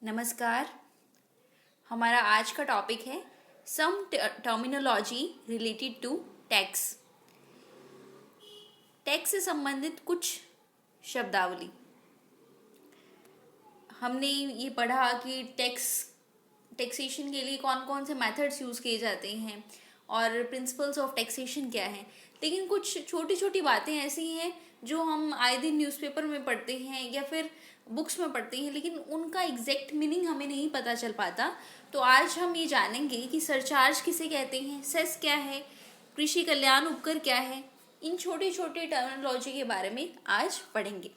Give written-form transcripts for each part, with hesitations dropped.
नमस्कार। हमारा आज का टॉपिक है some terminology related to tax. Tax से संबंधित कुछ शब्दावली। हमने ये पढ़ा कि टैक्सेशन के लिए कौन कौन से मेथड्स यूज़ किए जाते हैं और प्रिंसिपल्स ऑफ टैक्सेशन क्या है। लेकिन कुछ छोटी छोटी बातें ऐसी हैं जो हम आए दिन न्यूज़पेपर में पढ़ते हैं या फिर बुक्स में पढ़ते हैं, लेकिन उनका एग्जैक्ट मीनिंग हमें नहीं पता चल पाता। तो आज हम ये जानेंगे कि सरचार्ज किसे कहते हैं, सेस क्या है, कृषि कल्याण उपकर क्या है। इन छोटे छोटे टर्मिनोलॉजी के बारे में आज पढ़ेंगे।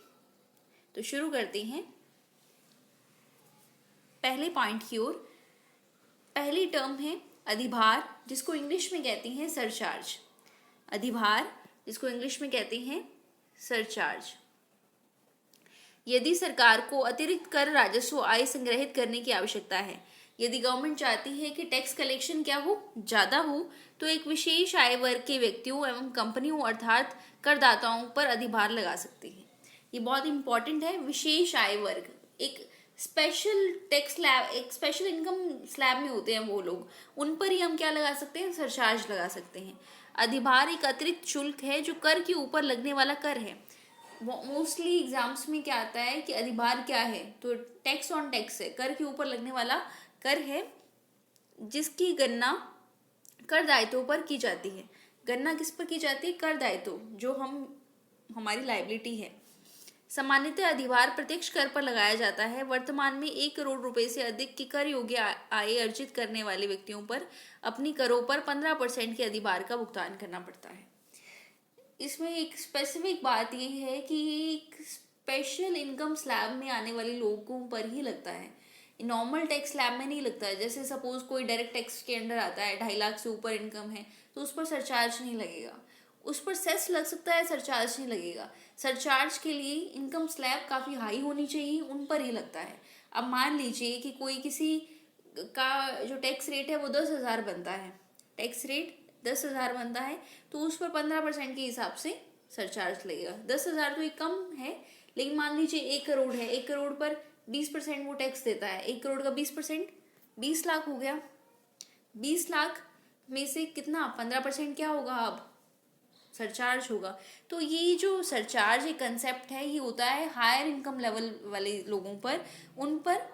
तो शुरू करते हैं पहले पॉइंट की ओर। पहली टर्म है अधिभार, जिसको इंग्लिश में कहते हैं सरचार्ज। अधिभार, जिसको इंग्लिश में कहते हैं सरचार्ज। यदि सरकार को अतिरिक्त कर राजस्व आय संग्रहित करने की आवश्यकता है, यदि गवर्नमेंट चाहती है कि टैक्स कलेक्शन क्या हो, ज़्यादा हो, तो एक विशेष आय वर्ग के व्यक्तियों एवं कंपनियों अर्थात करदाताओं पर अधिभार लगा सकती है। ये बहुत इंपॉर्टेंट है। विशेष आय वर्ग, एक स्पेशल टैक्स स्लैब, एक स्पेशल इनकम स्लैब में होते हैं वो लोग, उन पर ही हम क्या लगा सकते हैं, सरचार्ज लगा सकते हैं। अधिभार एक अतिरिक्त शुल्क है जो कर के ऊपर लगने वाला कर है। मोस्टली एग्जाम्स में क्या आता है कि अधिभार क्या है, तो टैक्स ऑन टैक्स है, कर के ऊपर लगने वाला कर है जिसकी गणना कर दायित्वों पर की जाती है। गणना किस पर की जाती है, कर दायित्व, जो हमारी लायबिलिटी है। सामान्यतः अधिभार प्रत्यक्ष कर पर लगाया जाता है। वर्तमान में 1 करोड़ रुपए से अधिक की कर योग्य आय अर्जित करने वाले व्यक्तियों पर अपनी करों पर 15% के अधिभार का भुगतान करना पड़ता है। इसमें एक स्पेसिफिक बात यह है कि एक स्पेशल इनकम स्लैब में आने वाले लोगों पर ही लगता है, नॉर्मल टैक्स स्लैब में नहीं लगता है। जैसे सपोज कोई डायरेक्ट टैक्स के अंडर आता है, 2.5 लाख से ऊपर इनकम है, तो उस पर सरचार्ज नहीं लगेगा। उस पर सेस लग सकता है, सरचार्ज नहीं लगेगा। सरचार्ज के लिए इनकम स्लैब काफ़ी हाई होनी चाहिए, उन पर ही लगता है। अब मान लीजिए कि कोई किसी का जो टैक्स रेट है वो 10,000 बनता है, टैक्स रेट 10,000 बनता है, तो उस पर 15% के हिसाब से सरचार्ज लगेगा। 10,000 तो एक कम है, लेकिन मान लीजिए 1 करोड़ है, 1 करोड़ पर 20% वो टैक्स देता है। 1 करोड़ का 20% 20 लाख हो गया। 20 लाख में से कितना, 15% क्या होगा, अब सरचार्ज होगा। तो ये जो सरचार्ज एक कंसेप्ट है, ये होता है हायर इनकम लेवल वाले लोगों पर, उन पर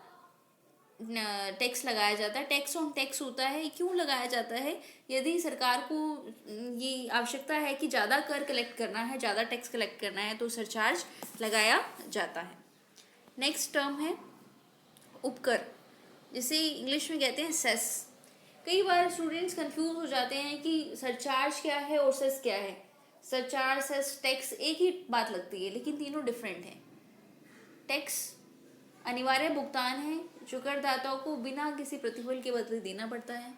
टैक्स लगाया जाता है। टैक्स ऑन टैक्स होता है। क्यों लगाया जाता है, यदि सरकार को ये आवश्यकता है कि ज़्यादा कर कलेक्ट करना है, ज़्यादा टैक्स कलेक्ट करना है, तो सरचार्ज लगाया जाता है। नेक्स्ट टर्म है उपकर, जिसे इंग्लिश में कहते हैं सेस। कई बार स्टूडेंट्स कंफ्यूज हो जाते हैं कि सरचार्ज क्या है और सेस क्या है। सरचार्ज, सेस, टैक्स एक ही बात लगती है, लेकिन तीनों डिफरेंट हैं। टैक्स अनिवार्य भुगतान है जो करदाताओं को बिना किसी प्रतिफल के बदले देना पड़ता है।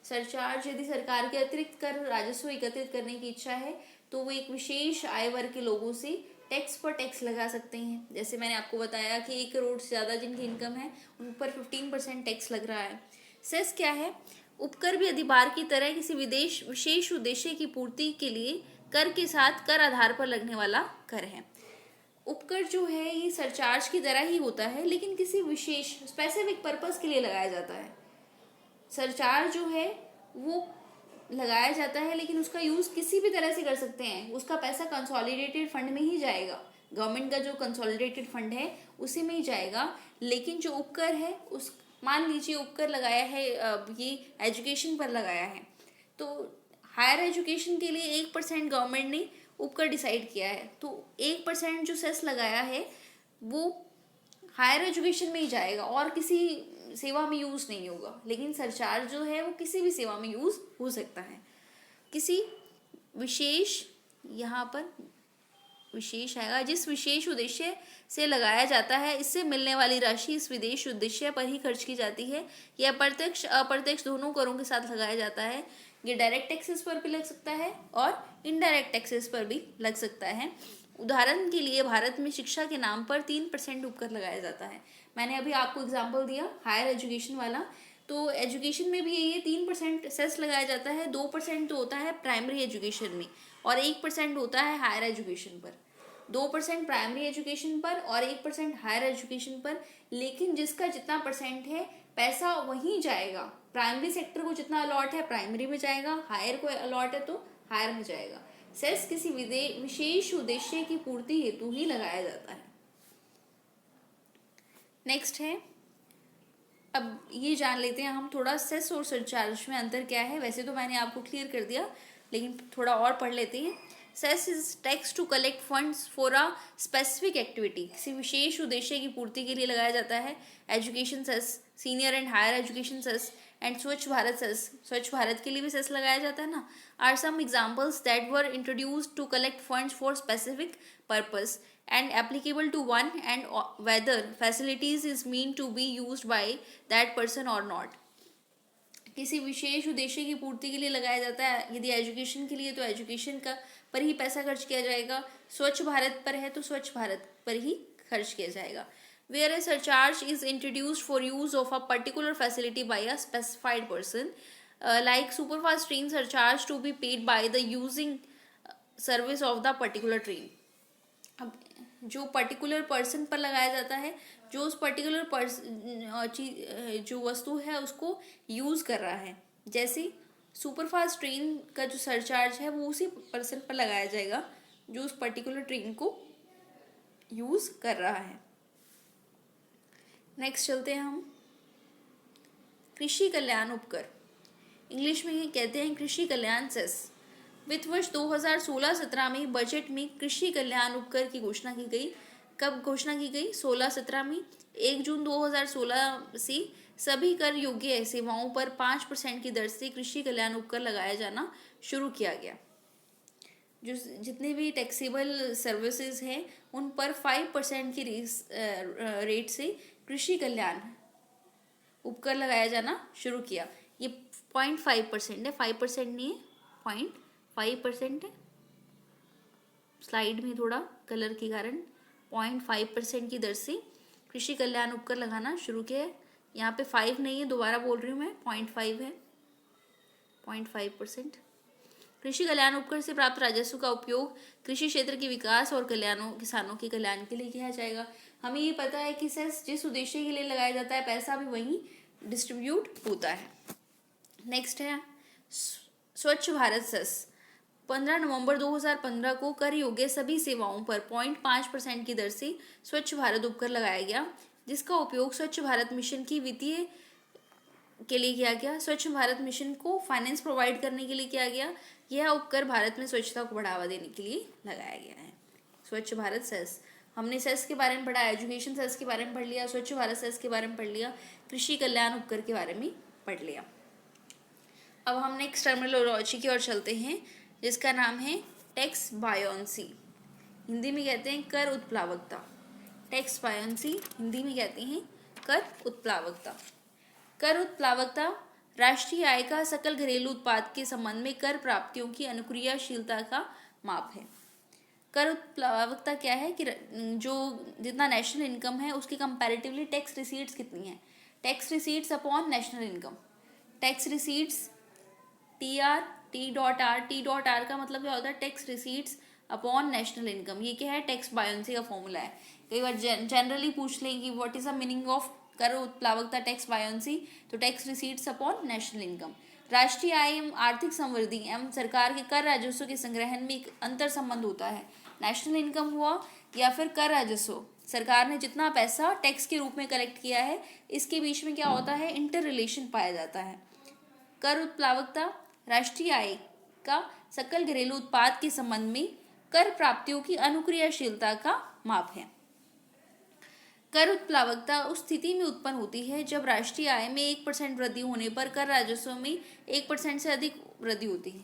सरचार्ज, यदि सरकार के अतिरिक्त कर राजस्व एकत्रित करने की इच्छा है, तो वो एक विशेष आय वर्ग के लोगों से टैक्स पर टैक्स लगा सकते हैं। जैसे मैंने आपको बताया कि 1 करोड़ से ज़्यादा जिनकी इनकम है, उन पर 15% टैक्स लग रहा है। सेस क्या है, उपकर भी अधिभार की तरह किसी विशेष उद्देश्य की पूर्ति के लिए कर के साथ कर आधार पर लगने वाला कर है। उपकर जो है ये सरचार्ज की तरह ही होता है, लेकिन किसी विशेष स्पेसिफिक पर्पस के लिए लगाया जाता है। सरचार्ज जो है वो लगाया जाता है, लेकिन उसका यूज किसी भी तरह से कर सकते हैं। उसका पैसा कंसोलिडेटेड फंड में ही जाएगा, गवर्नमेंट का जो कंसोलिडेटेड फंड है उसी में ही जाएगा। लेकिन जो उपकर है, उस मान लीजिए उपकर लगाया है, ये एजुकेशन पर लगाया है, तो हायर एजुकेशन के लिए 1% गवर्नमेंट ने उपकर डिसाइड किया है, तो 1% जो सेस लगाया है वो हायर एजुकेशन में ही जाएगा और किसी सेवा में यूज़ नहीं होगा। लेकिन सरचार्ज जो है वो किसी भी सेवा में यूज़ हो सकता है। किसी विशेष, यहाँ पर विशेष आएगा, जिस विशेष उद्देश्य से लगाया जाता है, इससे मिलने वाली राशि इस विशेष उद्देश्य पर ही खर्च की जाती है। यह प्रत्यक्ष अप्रत्यक्ष दोनों करों के साथ लगाया जाता है। ये डायरेक्ट टैक्सेस पर भी लग सकता है और इनडायरेक्ट टैक्सेस पर भी लग सकता है। उदाहरण के लिए भारत में शिक्षा के नाम पर 3% उपकर लगाया जाता है। मैंने अभी आपको एग्जाम्पल दिया हायर एजुकेशन वाला, तो एजुकेशन में भी ये 3% सेस लगाया जाता है। 2% तो होता है प्राइमरी एजुकेशन में और 1% होता है हायर एजुकेशन पर। 2% प्राइमरी एजुकेशन पर और 1% हायर एजुकेशन पर, लेकिन जिसका जितना परसेंट है पैसा वहीं जाएगा। प्राइमरी सेक्टर को जितना अलॉट है प्राइमरी में जाएगा, हायर को अलॉट है तो हायर में जाएगा। सेस किसी विशेष उद्देश्य की पूर्ति हेतु ही लगाया जाता है। नेक्स्ट है, अब ये जान लेते हैं हम थोड़ा सेस और सरचार्ज में अंतर क्या है। वैसे तो मैंने आपको क्लियर कर दिया, लेकिन थोड़ा और पढ़ लेते हैं। Cess is tax to collect funds for a specific activity, किसी विशेष उद्देश्य की पूर्ति के लिए लगाया जाता है। Education cess, senior and higher education cess and Swachh Bharat cess, स्वच्छ भारत के लिए भी सेस लगाया जाता है ना, are some examples that were introduced to collect funds for specific purpose and applicable to one and whether facilities is meant to be used by that person or not। किसी विशेष उद्देश्य की पूर्ति के लिए लगाया जाता है। यदि एजुकेशन के लिए तो एजुकेशन का पर ही पैसा खर्च किया जाएगा, स्वच्छ भारत पर है तो स्वच्छ भारत पर ही खर्च किया जाएगा। Where a surcharge is introduced for use of a particular facility by a specified person, like superfast train surcharge to be paid by the using service of the particular train। अब जो पर्टिकुलर पर्सन पर लगाया जाता है, जो उस particular जो वस्तु है उसको यूज़ कर रहा है। जैसे सुपरफास्ट ट्रेन का जो सरचार्ज है वो उसी पर्सन पर लगाया जाएगा जो उस पर्टिकुलर ट्रेन को यूज़ कर रहा है। नेक्स्ट चलते हैं हम, कृषि कल्याण उपकर, इंग्लिश में कहते हैं कृषि कल्याण सेस। वित्त वर्ष 2016-17 में बजट में कृषि कल्याण उपकर की घोषणा की गई। कब घोषणा की गई? 16-17 में। 1 जून 2016 से सभी कर योग्य सेवाओं पर 5% की दर से कृषि कल्याण उपकर लगाया जाना शुरू किया गया। जो जितने भी टैक्सेबल सर्विसेज हैं उन पर 5% की रेट से कृषि कल्याण उपकर लगाया जाना शुरू किया। ये 0.5% है, 5% नहीं है, 0.5% है। स्लाइड में थोड़ा कलर के कारण 0.5% की दर से कृषि कल्याण उपकर लगाना शुरू किया है। यहाँ पे 5 नहीं है, दोबारा बोल रही हूँ मैं, 0.5 है, 0.5%। कृषि कल्याण उपकर से प्राप्त राजस्व का उपयोग कृषि क्षेत्र के विकास और किसानों के कल्याण के लिए किया जाएगा। हमें ये पता है कि सेस जिस उद्देश्य के लिए लगाया जाता है पैसा भी वहीं डिस्ट्रीब्यूट होता है। नेक्स्ट है स्वच्छ भारत सेस। 15 नवंबर 2015 को कर योग्य सभी सेवाओं पर 0.5% की दर से स्वच्छ भारत उपकर लगाया गया, जिसका उपयोग स्वच्छ भारत मिशन की वित्तीय के लिए किया गया। स्वच्छ भारत मिशन को फाइनेंस प्रोवाइड करने के लिए किया गया। यह उपकर भारत में स्वच्छता को बढ़ावा देने के लिए लगाया गया है। स्वच्छ भारत सेस, हमने सेस के बारे में पढ़ा, एजुकेशन सेस के बारे में पढ़ लिया, स्वच्छ भारत सेस के बारे में पढ़ लिया, कृषि कल्याण उपकर के बारे में पढ़ लिया। अब हम नेक्स्ट टर्मिनोलॉजी की ओर चलते हैं, जिसका नाम है टैक्स बायोंसी। हिंदी में कहते हैं कर उत्प्लावकता। टैक्स बायोंसी हिंदी में कहते हैं कर उत्प्लावकता। कर उत्प्लावकता राष्ट्रीय आय का सकल घरेलू उत्पाद के संबंध में कर प्राप्तियों की अनुक्रियाशीलता का माप है। कर उत्प्लावकता क्या है कि जो जितना नेशनल इनकम है उसकी कंपैरेटिवली टैक्स रिसीट्स कितनी है। Tax receipts upon national income. Tax receipts T.R का मतलब क्या होता है? Tax receipts upon national income. ये क्या है? टैक्स बायोंसी का फॉर्मूला है। कई बार जनरली पूछ लें कि what is the meaning of कर उत्प्लावकता टैक्स बायोंसी, तो tax receipts upon national income. राष्ट्रीय आय एवं आर्थिक समृद्धि एवं सरकार के कर राजस्व के संग्रहण में एक अंतर संबंध होता है। नेशनल इनकम हुआ या फिर कर राजस्व, सरकार ने जितना पैसा टैक्स के रूप में कलेक्ट किया है, इसके बीच में क्या होता है? इंटर रिलेशन पाया जाता है। कर उत्प्लावकता राष्ट्रीय आय का सकल घरेलू उत्पाद के संबंध में कर प्राप्तियों की अनुक्रियाशीलता का माप है। कर उत्प्लावकता उस स्थिति में उत्पन्न होती है जब राष्ट्रीय आय में 1% वृद्धि होने पर कर राजस्व में 1% से अधिक वृद्धि होती है।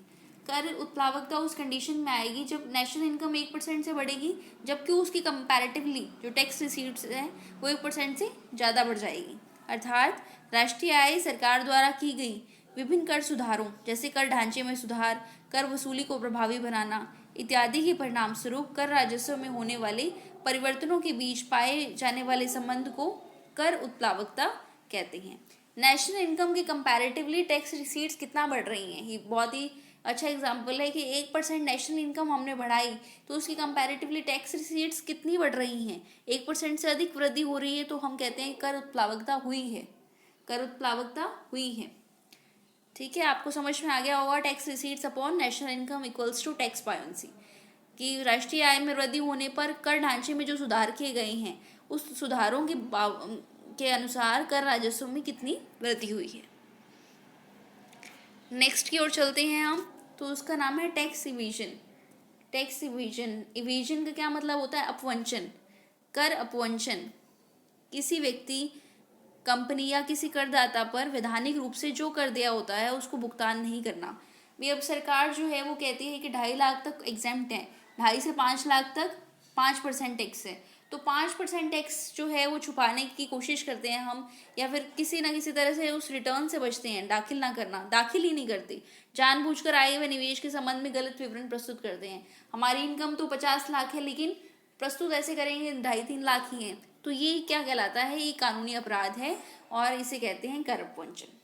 कर उत्प्लावकता उस कंडीशन में आएगी जब नेशनल इनकम 1% से बढ़ेगी, जबकि उसकी कंपैरेटिवली जो टैक्स रिसीट्स है वो 1% से ज़्यादा बढ़ जाएगी। अर्थात राष्ट्रीय आय सरकार द्वारा की गई विभिन्न कर सुधारों जैसे कर ढांचे में सुधार, कर वसूली को प्रभावी बनाना इत्यादि के परिणाम स्वरूप कर राजस्व में होने वाले परिवर्तनों के बीच पाए जाने वाले संबंध को कर उत्प्लावकता कहते हैं। नेशनल इनकम के कंपैरेटिवली टैक्स रिसीट्स कितना बढ़ रही हैं, ये बहुत ही अच्छा एग्जाम्पल है कि 1% नेशनल इनकम हमने बढ़ाई तो उसकी कंपैरेटिवली टैक्स रिसीट्स कितनी बढ़ रही हैं, 1% से अधिक वृद्धि हो रही है, तो हम कहते हैं कर उत्प्लावकता हुई है, कर उत्प्लावकता हुई है। ठीक है, आपको समझ में आ गया होगा tax receipts upon national income equals to tax buoyancy, कि राष्ट्रीय आय में वृद्धि होने पर कर ढांचे में जो सुधार किए गए हैं उस सुधारों के अनुसार कर राजस्व में कितनी वृद्धि हुई है। नेक्स्ट की ओर चलते हैं हम, तो उसका नाम है टैक्स इवीजन। टैक्स इवीजन, इवीजन का क्या मतलब होता है? अपवंचन, कर अपवंचन। किसी व्यक्ति, कंपनी या किसी करदाता पर वैधानिक रूप से जो कर दिया होता है उसको भुगतान नहीं करना। भी अब सरकार जो है वो कहती है कि 2.5 लाख तक एग्जेम्प्ट है, 2.5 से 5 लाख तक 5% टैक्स है, तो 5% टैक्स जो है वो छुपाने की कोशिश करते हैं हम, या फिर किसी ना किसी तरह से उस रिटर्न से बचते हैं, दाखिल ना करना, दाखिल ही नहीं करते, जानबूझकर आए हुए निवेश के संबंध में गलत विवरण प्रस्तुत करते हैं। हमारी इनकम तो 50 लाख है लेकिन प्रस्तुत ऐसे करेंगे 2.5-3 लाख ही हैं, तो ये क्या कहलाता है? ये कानूनी अपराध है और इसे कहते हैं कर अपवंचन।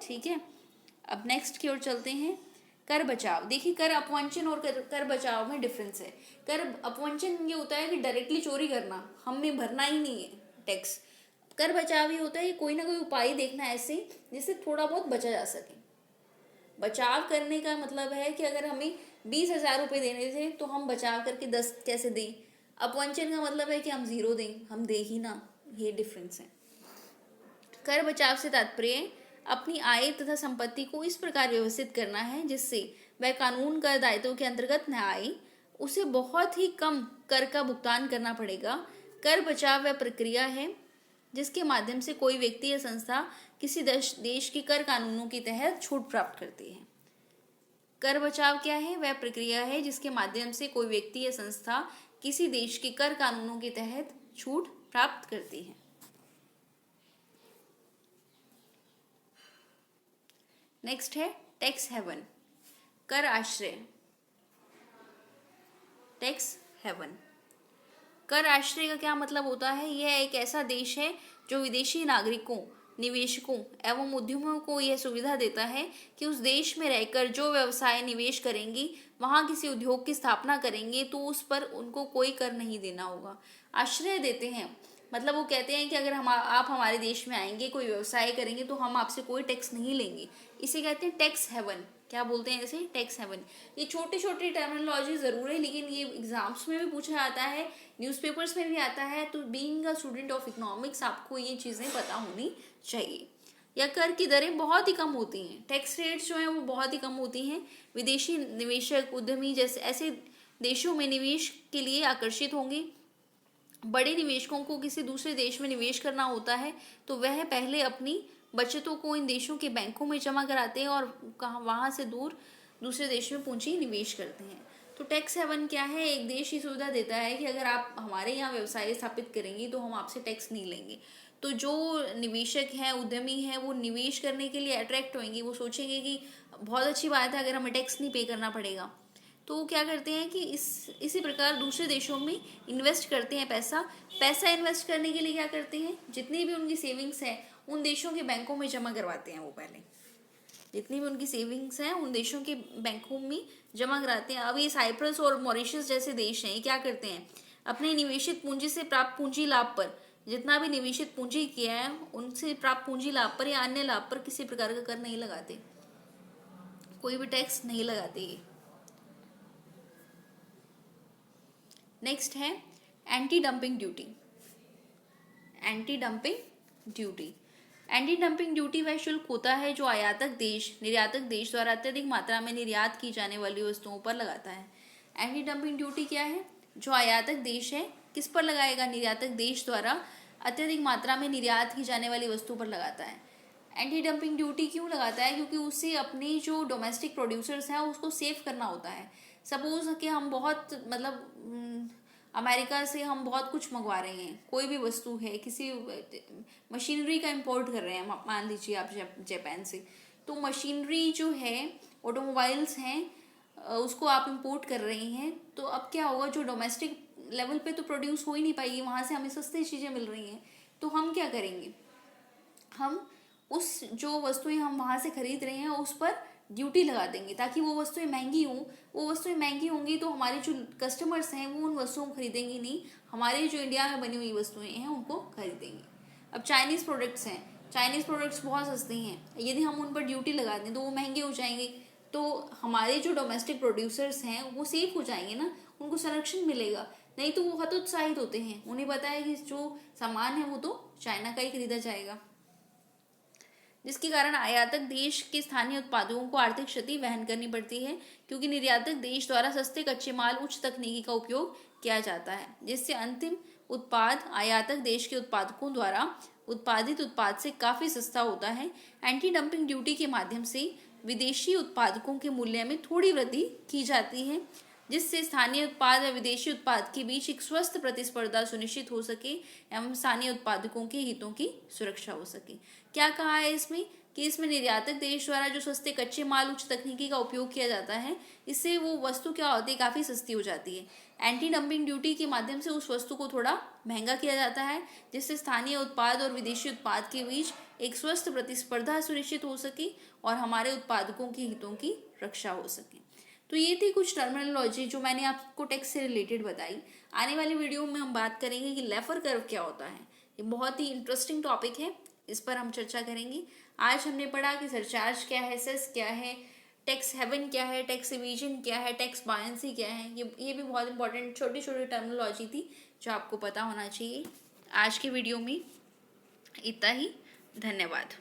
ठीक है, अब नेक्स्ट की ओर चलते हैं, कर बचाव। देखिए कर अपवंचन और कर बचाव में डिफरेंस है। कर अपवंचन ये होता है कि डायरेक्टली चोरी करना, हमें भरना ही नहीं है टैक्स। कर बचाव ये होता है कि कोई ना कोई उपाय देखना ऐसे जिससे थोड़ा बहुत बचा जा सके। बचाव करने का मतलब है कि अगर हमें 20,000 रुपये देने थे तो हम बचाव करके 10 कैसे दें। अपवंचन का मतलब है कि हम 0 दें, हम दे ही ना, ये डिफरेंस है। कर बचाव से तात्पर्य अपनी आय तथा संपत्ति को इस प्रकार व्यवस्थित करना है जिससे वह कानून कर दायित्वों के अंतर्गत न आए, उसे बहुत ही कम कर का भुगतान करना पड़ेगा। कर बचाव वह प्रक्रिया है जिसके माध्यम से कोई व्यक्ति या संस्था किसी देश के कर कानूनों के तहत छूट प्राप्त करती है। कर बचाव क्या है? वह प्रक्रिया है जिसके माध्यम से कोई व्यक्ति या संस्था किसी देश के कर कानूनों के तहत छूट प्राप्त करती है। नेक्स्ट है टैक्स हेवन, कर आश्रय। टैक्स हेवन, कर आश्रय का क्या मतलब होता है? यह एक ऐसा देश है जो विदेशी नागरिकों, निवेशकों एवं उद्यमियों को यह सुविधा देता है कि उस देश में रहकर जो व्यवसाय निवेश करेंगी, वहां किसी उद्योग की स्थापना करेंगे तो उस पर उनको कोई कर नहीं देना होगा। आश्रय देते हैं मतलब वो कहते हैं कि अगर आप हमारे देश में आएंगे, कोई व्यवसाय करेंगे तो हम आपसे कोई टैक्स नहीं लेंगे। इसे कहते हैं टैक्स हेवन। क्या बोलते हैं इसे? Tax haven. ये छोटी छोटी टर्मिनोलॉजी जरूर है लेकिन ये एग्जाम्स में भी पूछा जाता है, न्यूज़पेपर्स में भी आता है, तो being a student of economics आपको ये चीज़ें पता होनी चाहिए। या कर की दरें बहुत ही कम होती हैं, टैक्स रेट्स जो हैं वो बहुत ही कम होती हैं। विदेशी निवेशक, उद्यमी जैसे ऐसे देशों में निवेश के लिए आकर्षित होंगे। बड़े निवेशकों को किसी दूसरे देश में निवेश करना होता है तो वह पहले अपनी बचतों को इन देशों के बैंकों में जमा कराते हैं और वहां से दूसरे देश में पूंजी निवेश करते हैं। तो टैक्स हेवन क्या है? एक देश ही सुविधा देता है कि अगर आप हमारे यहाँ व्यवसाय स्थापित करेंगी तो हम आपसे टैक्स नहीं लेंगे। तो जो निवेशक हैं, उद्यमी हैं, वो निवेश करने के लिए अट्रैक्ट होंगे, वो सोचेंगे कि बहुत अच्छी बात है अगर हमें टैक्स नहीं पे करना पड़ेगा। तो वो क्या करते हैं कि इसी प्रकार दूसरे देशों में इन्वेस्ट करते हैं पैसा इन्वेस्ट करने के लिए क्या करते हैं, जितनी भी उनकी सेविंग्स है उन देशों के बैंकों में जमा करवाते हैं। वो पहले जितनी भी उनकी सेविंग्स हैं उन देशों के बैंकों में जमा कराते हैं। अब ये साइप्रस और मॉरिशस जैसे देश हैं, ये क्या करते हैं, अपने निवेशित पूंजी से प्राप्त पूंजी लाभ पर, जितना भी निवेशित पूंजी किया है उनसे प्राप्त पूंजी लाभ पर या अन्य लाभ पर किसी प्रकार का कर नहीं लगाते, कोई भी टैक्स नहीं लगाते ये। नेक्स्ट है anti dumping duty. Anti dumping duty, anti dumping duty वह शुल्क होता है जो आयातक देश निर्यातक देश द्वारा अत्यधिक मात्रा में निर्यात की जाने वाली वस्तुओं पर लगाता है। एंटी डंपिंग ड्यूटी क्या है? जो आयातक देश है किस पर लगाएगा? निर्यातक देश द्वारा अत्यधिक मात्रा में निर्यात की जाने वाली वस्तु पर लगाता है। एंटी डंपिंग ड्यूटी क्यों लगाता है? क्योंकि उससे अपने जो डोमेस्टिक प्रोड्यूसर्स हैं उसको सेव करना होता है। सपोज कि हम बहुत अमेरिका से हम बहुत कुछ मंगवा रहे हैं, कोई भी वस्तु है, किसी मशीनरी का इंपोर्ट कर रहे हैं, मान लीजिए आप जापान से, तो मशीनरी जो है, ऑटोमोबाइल्स हैं, उसको आप इंपोर्ट कर रहे हैं, तो अब क्या होगा, जो डोमेस्टिक लेवल पे तो प्रोड्यूस हो ही नहीं पाएगी, वहाँ से हमें सस्ती चीज़ें मिल रही हैं, तो हम क्या करेंगे, हम उस जो वस्तुएं हम वहाँ से खरीद रहे हैं उस पर ड्यूटी लगा देंगे ताकि वो वस्तुएं महंगी हों। वो वस्तुएं महंगी होंगी तो हमारे जो कस्टमर्स हैं वो उन वस्तुओं को खरीदेंगे नहीं, हमारे जो इंडिया में बनी हुई वस्तुएं हैं उनको खरीदेंगे। अब चाइनीज़ प्रोडक्ट्स हैं, चाइनीज़ प्रोडक्ट्स बहुत सस्ती हैं, यदि हम उन पर ड्यूटी लगा दें तो वो महंगे हो जाएंगे, तो हमारे जो डोमेस्टिक प्रोड्यूसर्स हैं वो सेफ हो जाएंगे ना, उनको संरक्षण मिलेगा। नहीं तो वो हतोत्साहित होते हैं, उन्हें पता है कि जो सामान है वो तो चाइना का ही खरीदा जाएगा, जिसके कारण आयातक देश के स्थानीय उत्पादकों को आर्थिक क्षति वहन करनी पड़ती है, क्योंकि निर्यातक देश द्वारा सस्ते कच्चे माल उच्च तकनीकी का उपयोग किया जाता है, जिससे अंतिम उत्पाद आयातक देश के उत्पादकों द्वारा उत्पादित उत्पाद से काफी सस्ता होता है। एंटी डंपिंग ड्यूटी के माध्यम से विदेशी उत्पादकों के मूल्य में थोड़ी वृद्धि की जाती है, जिससे स्थानीय उत्पाद व विदेशी उत्पाद के बीच एक स्वस्थ प्रतिस्पर्धा सुनिश्चित हो सके एवं स्थानीय उत्पादकों के हितों की सुरक्षा हो सके। क्या कहा है इसमें कि इसमें निर्यातक देश द्वारा जो सस्ते कच्चे माल उच्च तकनीकी का उपयोग किया जाता है, इससे वो वस्तु क्या होती है, काफ़ी सस्ती हो जाती है। एंटी डंपिंग ड्यूटी के माध्यम से उस वस्तु को थोड़ा महंगा किया जाता है, जिससे स्थानीय उत्पाद और विदेशी उत्पाद के बीच एक स्वस्थ प्रतिस्पर्धा सुनिश्चित हो सके और हमारे उत्पादकों के हितों की रक्षा हो सके। तो ये थी कुछ टर्मिनोलॉजी जो मैंने आपको टैक्स से रिलेटेड बताई। आने वाली वीडियो में हम बात करेंगे कि लेफर कर्व क्या होता है। ये बहुत ही इंटरेस्टिंग टॉपिक है, इस पर हम चर्चा करेंगे। आज हमने पढ़ा कि सरचार्ज क्या है, सेस क्या है, टैक्स हेवन क्या है, टैक्स इवेजन क्या है, टैक्स बायंसी क्या है। ये भी बहुत इंपॉर्टेंट छोटी छोटी टर्मिनोलॉजी थी जो आपको पता होना चाहिए। आज की वीडियो में इतना ही। धन्यवाद।